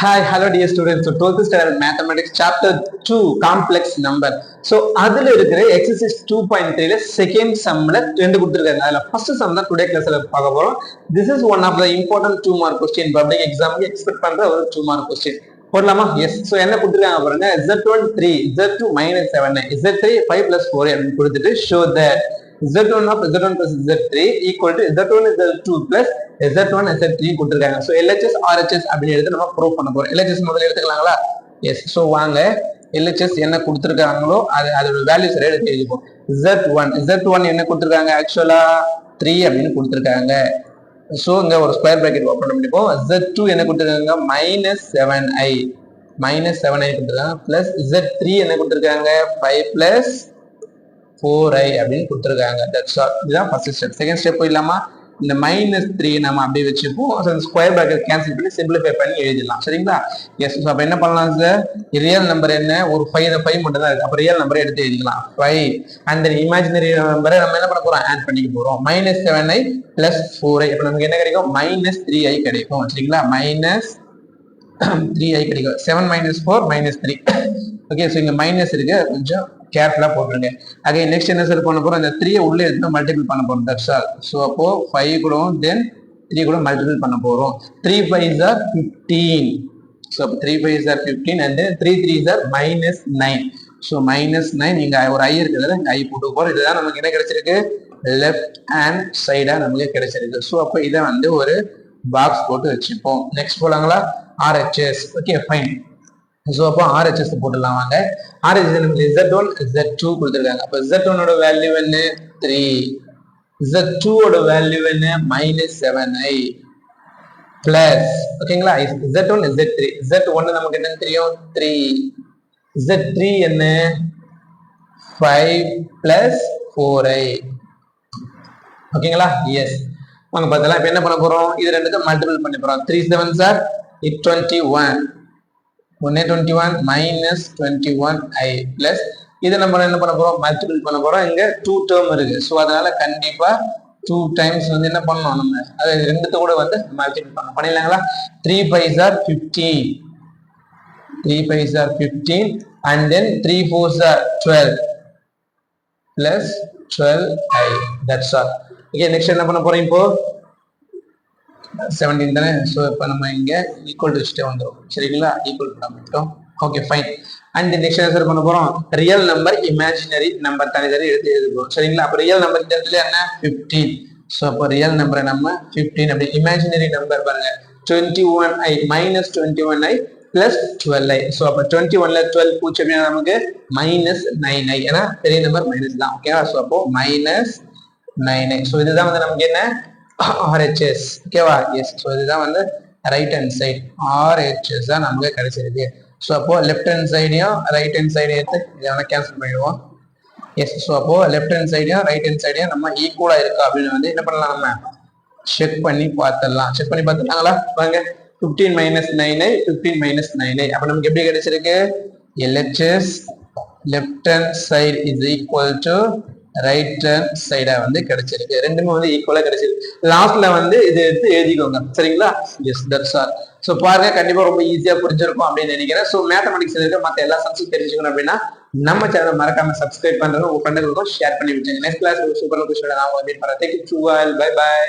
Hi, hello dear students. So 12th standard mathematics chapter 2 complex number. So அதுல இருக்கிற exercise 2.3ல second sumல ரெண்டு கொடுத்திருக்காங்க. அதுல first sum தான் today classல பார்க்க போறோம். This is one of the important 2 mark question public exam க்கு expect பண்ற ஒரு 2 mark question. போடலாமா? Yes. So என்ன கொடுத்திருக்காங்க பாருங்க. Z1 3, Z2 minus 7, Z3 5 plus 4 அப்படின்னு கொடுத்துட்டு show that Z1 of Z1 plus Z3 equal to Z1 Z2 plus Z1 Z3 கொடுத்திருக்காங்க. So LHS RHS அப்படின்னு எடுத்து நம்ம ப்ரூவ் பண்ண போறோம். LHS முதல்ல எடுத்துக்கலாங்களா? எஸ். ஸோ வாங்க LHS என்ன கொடுத்திருக்காங்களோ அதோட வேல்யூஸ் எடுத்து எழுதிப்போம். Z1 என்ன கொடுத்திருக்காங்க? ஆக்சுவலா 3 அப்படின்னு கொடுத்திருக்காங்க. ஸோ இங்க ஒரு ஸ்கொயர் பிராக்கெட் ஓப்பன் பண்ணிப்போம். Z2 என்ன கொடுத்திருக்காங்க? -7i கொடுத்திருக்காங்க. பிளஸ் Z3 என்ன கொடுத்திருக்காங்க? 5 பிளஸ் 4i அப்படின்னு கொடுத்திருக்காங்க. That's all. இதுதான் ஃபர்ஸ்ட் ஸ்டெப். செகண்ட் ஸ்டெப் போயிடலாமா? இந்த -3 நம்ம அப்படியே வச்சுப்போம். ஸ்கொயர் பிராக்கெட் கேன்சல் பண்ணி சிம்பிளிஃபை பண்ணி எழுதிடலாம். சரிங்களா? எஸ். அப்ப என்ன பண்ணலாம் சார்? ரியல் நம்பர் என்ன? ஒரு 5 மட்டும் தான் இருக்கு. அப்ப ரியல் நம்பரை எடுத்து எழுதிக்கலாம். 5 அண்ட் தென் இமேஜினரி நம்பரை நம்ம என்ன பண்ண போறோம்? ஆட் பண்ணிக்க போறோம். -7i plus 4i. அப்ப நமக்கு என்ன கிடைக்கும்? -3i கிடைக்கும். சரிங்களா? -3i கிடைக்கும். 7 - 4 -3. ஓகே. ஸோ இங்க மைனஸ் இருக்கு, கொஞ்சம் கேர்ஃபுல்லா போட்டுருங்க. அகே நெக்ஸ்ட் என்ன சார் பண்ண போறோம்? இந்த 3 உள்ள எடுத்து மல்டிபிள் பண்ண போறோம். That's all. ஸோ அப்போ 5 கூட தென் 3 கூட மல்டிபிள் பண்ண போறோம். 3 5s are 15. So 3 5s are 15 and then 3 3s are -9. So -9 இங்க ஒரு ஐ இருக்குதுல, இங்க ஐ போட்டு போறோம். இதுதான் நமக்கு என்ன கிடைச்சிருக்கு? லெஃப்ட் ஹேண்ட் சைடா நமக்கு கிடைச்சிருக்கு. ஸோ அப்போ இதை வந்து ஒரு பாக்ஸ் போட்டு வச்சுப்போம். நெக்ஸ்ட் போலாங்களா? RHS. Okay fine. ஸோ அப்போ RHS போட்டுடலாம் வாங்க. RHS Z1 Z2 கொடுத்துருக்காங்க. அப்போ Z1 ஓட வேல்யூ என்ன? 3. Z2 ஓட வேல்யூ என்ன? -7i பிளஸ் ஓகேங்களா? Z1 Z3. Z1 நமக்கு என்ன தெரியும்? 3. Z3 என்ன? 5 பிளஸ் 4i. ஓகேங்களா? எஸ். வாங்க பார்த்தலாம். இப்போ என்ன பண்ண போறோம்? இது ரெண்டுக்கும் மல்டிபிள் பண்ணி போறோம். 3 7s are 21. 21 minus 21i plus இதை நம்ம என்ன பண்ண போறோம்? மல்டிபிள் பண்ண போறோம். இங்க 2 டேர்ம் இருக்கு. ஸோ அதனால கண்டிப்பா 2 டைம்ஸ் வந்து என்ன பண்ணணும்? நம்ம அதை ரெண்டுத்த கூட வந்து மல்டிபிள் பண்ணணும். பண்ணிடலாங்களா? 3 5s are 15. 3 5s are 15 and then 3 4s are 12 plus 12i. That's all. Okay, next என்ன பண்ண போறோம்? இப்போ 17 தானே. ஸோ இப்போ நம்ம இங்க ஈக்குவல் டு வச்சுட்டே வந்துடும். சரிங்களா? ஈக்குவல் பண்ணிட்டோம். Okay fine. அண்ட் நெக்ஸ்ட் என்ன சார் பண்ண போறோம்? ரியல் நம்பர் இமேஜினரி நம்பர் தனித்தனி எடுத்து எழுதுவோம். சரிங்களா? அப்போ ரியல் நம்பர் இந்த இடத்துல என்ன? 15. ஸோ அப்போ ரியல் நம்பரை நம்ம 15 அப்படி. இமேஜினரி நம்பர் பாருங்க 21i -21i plus 12i. So அப்போ 21ல 12 பூச்சி அப்படின்னா நமக்கு -9i. ஏன்னா பெரிய நம்பர் மைனஸ் தான். ஓகேவா? ஸோ அப்போ -9i. ஸோ இதுதான் வந்து நமக்கு என்ன? RHS. ஓகேவா? எஸ். ஸோ இதுதான் வந்து ரைட் ஹேண்ட் சைட். RHS தான் நமக்கு கிடைச்சிருக்கு. ஸோ அப்போ லெஃப்ட் ஹேண்ட் சைடையும் ரைட் ஹேண்ட் சைடையும் எடுத்து இதை வேணா கேன்சல் பண்ணிடுவோம். எஸ். ஸோ அப்போ லெஃப்ட் ஹேண்ட் சைடையும் ரைட் ஹேண்ட் சைடையும் நம்ம ஈக்குவலா இருக்கா அப்படின்னு வந்து என்ன பண்ணலாம்? நம்ம செக் பண்ணி பார்த்துடலாம். செக் பண்ணி பார்த்துட்டாங்களா? வாங்க. 15 - 9i 15 - 9i. அப்போ நமக்கு எப்படி கிடைச்சிருக்கு? LHS left hand side is equal to right hand சைடா வந்து கிடைச்சிருக்கு. ரெண்டுமே வந்து ஈக்குவலா கிடைச்சிருக்கு. லாஸ்ட்ல வந்து இது எடுத்து எழுதிக்கோங்க. சரிங்களா? எஸ். That's all. ஸோ பாருங்க, கண்டிப்பா ரொம்ப ஈஸியா புரிஞ்சிருக்கும் அப்படின்னு நினைக்கிறேன். ஸோ மேத்தமெட்டிக்ஸ் இருக்க மற்ற எல்லா சப்ஜெக்ட் தெரிஞ்சுக்கணும் அப்படின்னா நம்ம சேனலை மறக்காம சப்ஸ்கிரைப் பண்றது, உங்க ஃப்ரெண்டுகளுக்கும் ஷேர் பண்ணி விட்டுருங்க. நெக்ஸ்ட் கிளாஸ் சூப்பர் கொஸ்டின் நான் மீட் பண்றேன். Bye bye.